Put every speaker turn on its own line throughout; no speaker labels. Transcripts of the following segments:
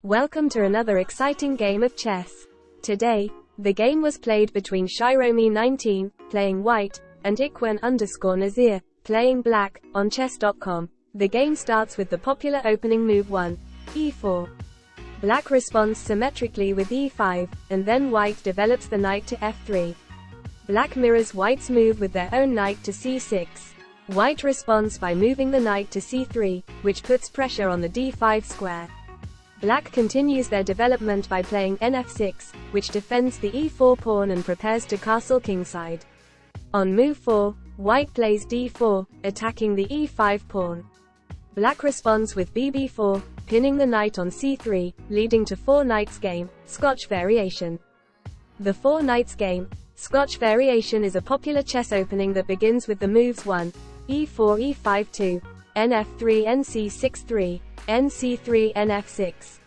Welcome to another exciting game of chess. Today, the game was played between Shiromi19, playing white, and Ikwan_Nazir, playing black, on chess.com. The game starts with the popular opening move 1, e4. Black responds symmetrically with e5, and then white develops the knight to f3. Black mirrors white's move with their own knight to c6. White responds by moving the knight to c3, which puts pressure on the d5 square. Black continues their development by playing nf6, which defends the e4 pawn and prepares to castle kingside. On move 4, white plays d4, attacking the e5 pawn. Black responds with bb4, pinning the knight on c3, leading to 4 knights game, Scotch variation. The 4 knights game, Scotch variation is a popular chess opening that begins with the moves 1, e4 e5 2, nf3 nc6 3, nc3 nf6.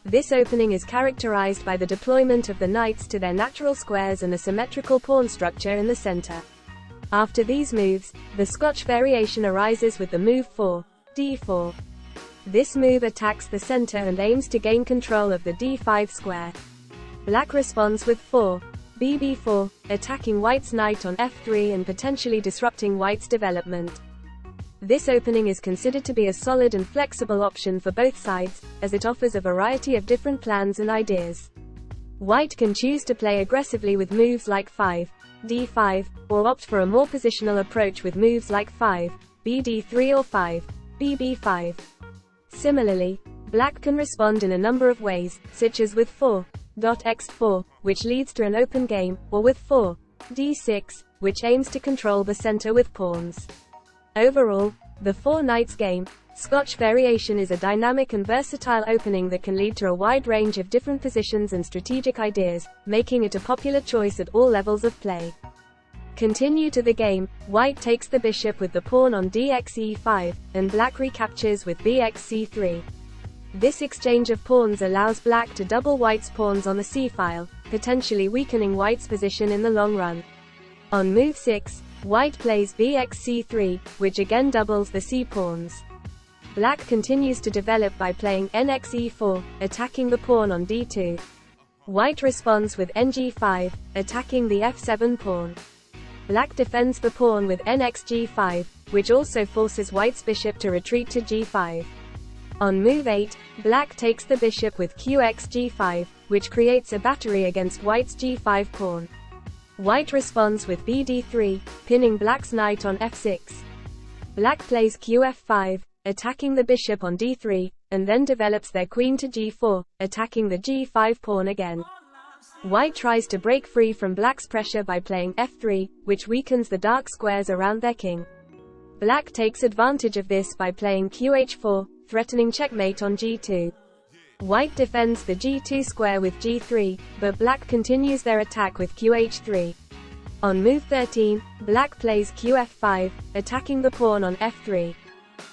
This opening is characterized by the deployment of the knights to their natural squares and a symmetrical pawn structure in the center. After these moves, the Scotch variation arises with the move 4, d4. This move attacks the center and aims to gain control of the d5 square. Black responds with 4, bb4, attacking white's knight on f3 and potentially disrupting white's development. This opening is considered to be a solid and flexible option for both sides, as it offers a variety of different plans and ideas. White can choose to play aggressively with moves like 5, d5, or opt for a more positional approach with moves like 5, bd3 or 5, bb5. Similarly, black can respond in a number of ways, such as with 4.x4, which leads to an open game, or with 4d6, which aims to control the center with pawns. Overall, the 4 knights game, Scotch variation is a dynamic and versatile opening that can lead to a wide range of different positions and strategic ideas, making it a popular choice at all levels of play. Continue to the game, white takes the bishop with the pawn on dxe5, and black recaptures with bxc3. This exchange of pawns allows black to double white's pawns on the c-file, potentially weakening white's position in the long run. On move 6, white plays bxc3, which again doubles the c-pawns. Black continues to develop by playing nxe4, attacking the pawn on d2. White responds with ng5, attacking the f7 pawn. Black defends the pawn with nxg5, which also forces white's bishop to retreat to g5. On move 8, black takes the bishop with qxg5, which creates a battery against white's g5 pawn. White responds with bd3, pinning black's knight on f6. Black plays qf5, attacking the bishop on d3, and then develops their queen to g4, attacking the g5 pawn again. White tries to break free from black's pressure by playing f3, which weakens the dark squares around their king. Black takes advantage of this by playing qh4, threatening checkmate on g2. White defends the g2 square with g3, but black continues their attack with qh3. On move 13, black plays qf5, attacking the pawn on f3.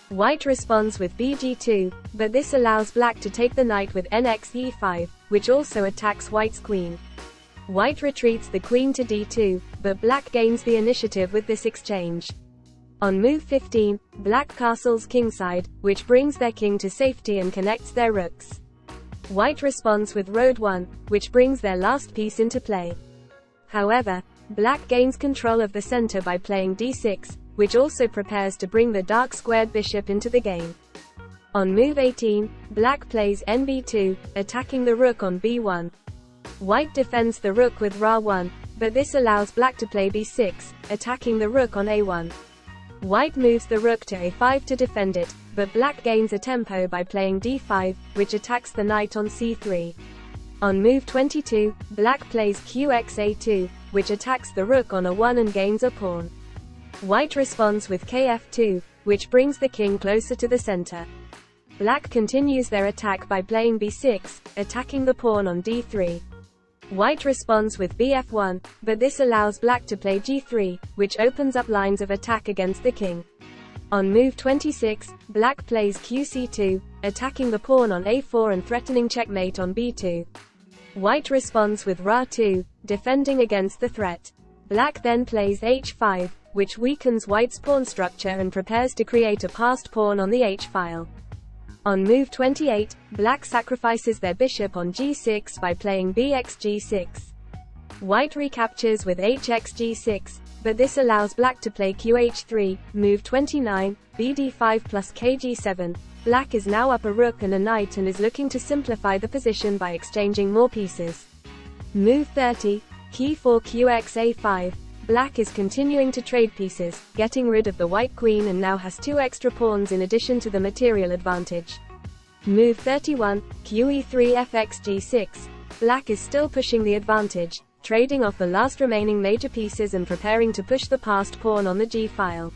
White responds with bg2, but this allows black to take the knight with nxe5, which also attacks white's queen. White retreats the queen to d2, but black gains the initiative with this exchange. On move 15, black castles kingside, which brings their king to safety and connects their rooks. White responds with road 1, which brings their last piece into play. However, black gains control of the center by playing d6, which also prepares to bring the dark squared bishop into the game. On move 18, black plays nb2, attacking the rook on b1. White defends the rook with ra1, but this allows black to play b6, attacking the rook on a1. White moves the rook to a5 to defend it, but black gains a tempo by playing d5, which attacks the knight on c3. On move 22, black plays qxa2, which attacks the rook on a1 and gains a pawn. White responds with kf2, which brings the king closer to the center. Black continues their attack by playing b6, attacking the pawn on d3. White responds with bf1, but this allows black to play g3, which opens up lines of attack against the king. On move 26, black plays qc2, attacking the pawn on a4 and threatening checkmate on b2. White responds with ra2, defending against the threat. Black then plays h5, which weakens white's pawn structure and prepares to create a passed pawn on the h-file. On move 28, black sacrifices their bishop on g6 by playing bxg6. White recaptures with hxg6, but this allows black to play qh3, move 29, bd5 plus kg7. Black is now up a rook and a knight and is looking to simplify the position by exchanging more pieces. Move 30, key4 qxa5. Black is continuing to trade pieces, getting rid of the white queen and now has 2 extra pawns in addition to the material advantage. Move 31, qe3 fxg6. Black is still pushing the advantage, trading off the last remaining major pieces and preparing to push the passed pawn on the g-file.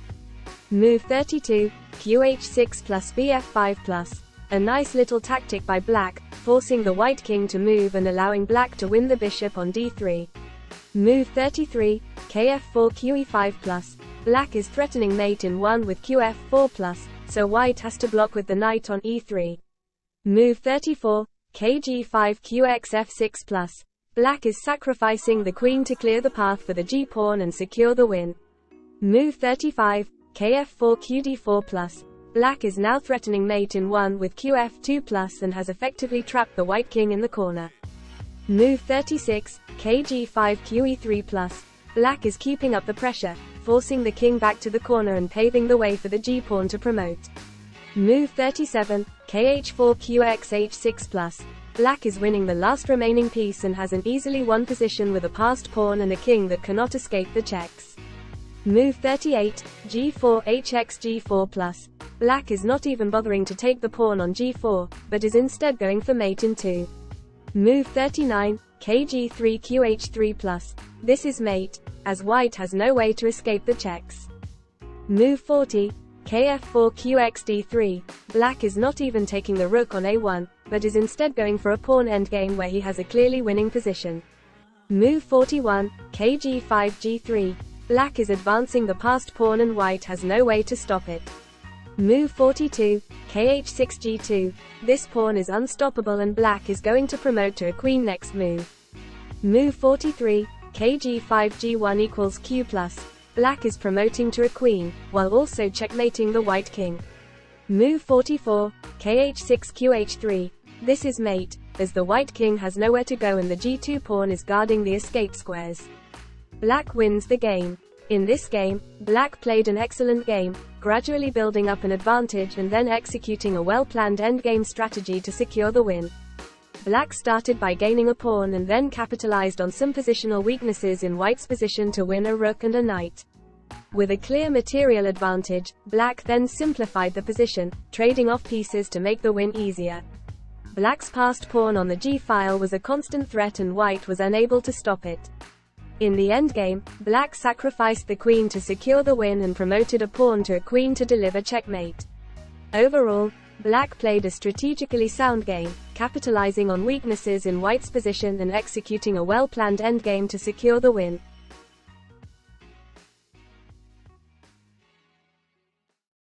Move 32, qh6 plus bf5 plus. A nice little tactic by black, forcing the white king to move and allowing black to win the bishop on d3. Move 33, kf4 qe5 plus. Black is threatening mate in 1 with qf4 plus, so white has to block with the knight on e3. Move 34, kg5 qx f6 plus. Black is sacrificing the queen to clear the path for the g-pawn and secure the win. Move 35, kf4 qd4 plus. Black is now threatening mate in 1 with qf2 plus and has effectively trapped the white king in the corner. Move 36, kg5 qe3 plus. Black is keeping up the pressure, forcing the king back to the corner and paving the way for the g-pawn to promote. Move 37, kh4 qx h6 Black is winning the last remaining piece and has an easily won position with a passed pawn and a king that cannot escape the checks. Move 38, g4 hxg4 Black is not even bothering to take the pawn on g4, but is instead going for mate in 2. Move 39, kg3 qh3 This is mate, as white has no way to escape the checks. Move 40, kf4 qxd3. Black is not even taking the rook on a1, but is instead going for a pawn endgame where he has a clearly winning position. Move 41, kg5 g3. Black is advancing the passed pawn and white has no way to stop it. Move 42, kh6 g2. This pawn is unstoppable and black is going to promote to a queen next move. Move 43, kg5 g1 equals q+. Black is promoting to a queen, while also checkmating the white king. Move 44, kh6 qh3. This is mate, as the white king has nowhere to go and the g2 pawn is guarding the escape squares. Black wins the game. In this game, black played an excellent game, gradually building up an advantage and then executing a well-planned endgame strategy to secure the win. Black started by gaining a pawn and then capitalized on some positional weaknesses in white's position to win a rook and a knight. With a clear material advantage, black then simplified the position, trading off pieces to make the win easier. Black's passed pawn on the g-file was a constant threat and white was unable to stop it. In the endgame, black sacrificed the queen to secure the win and promoted a pawn to a queen to deliver checkmate. Overall, black played a strategically sound game, capitalizing on weaknesses in white's position and executing a well-planned endgame to secure the win.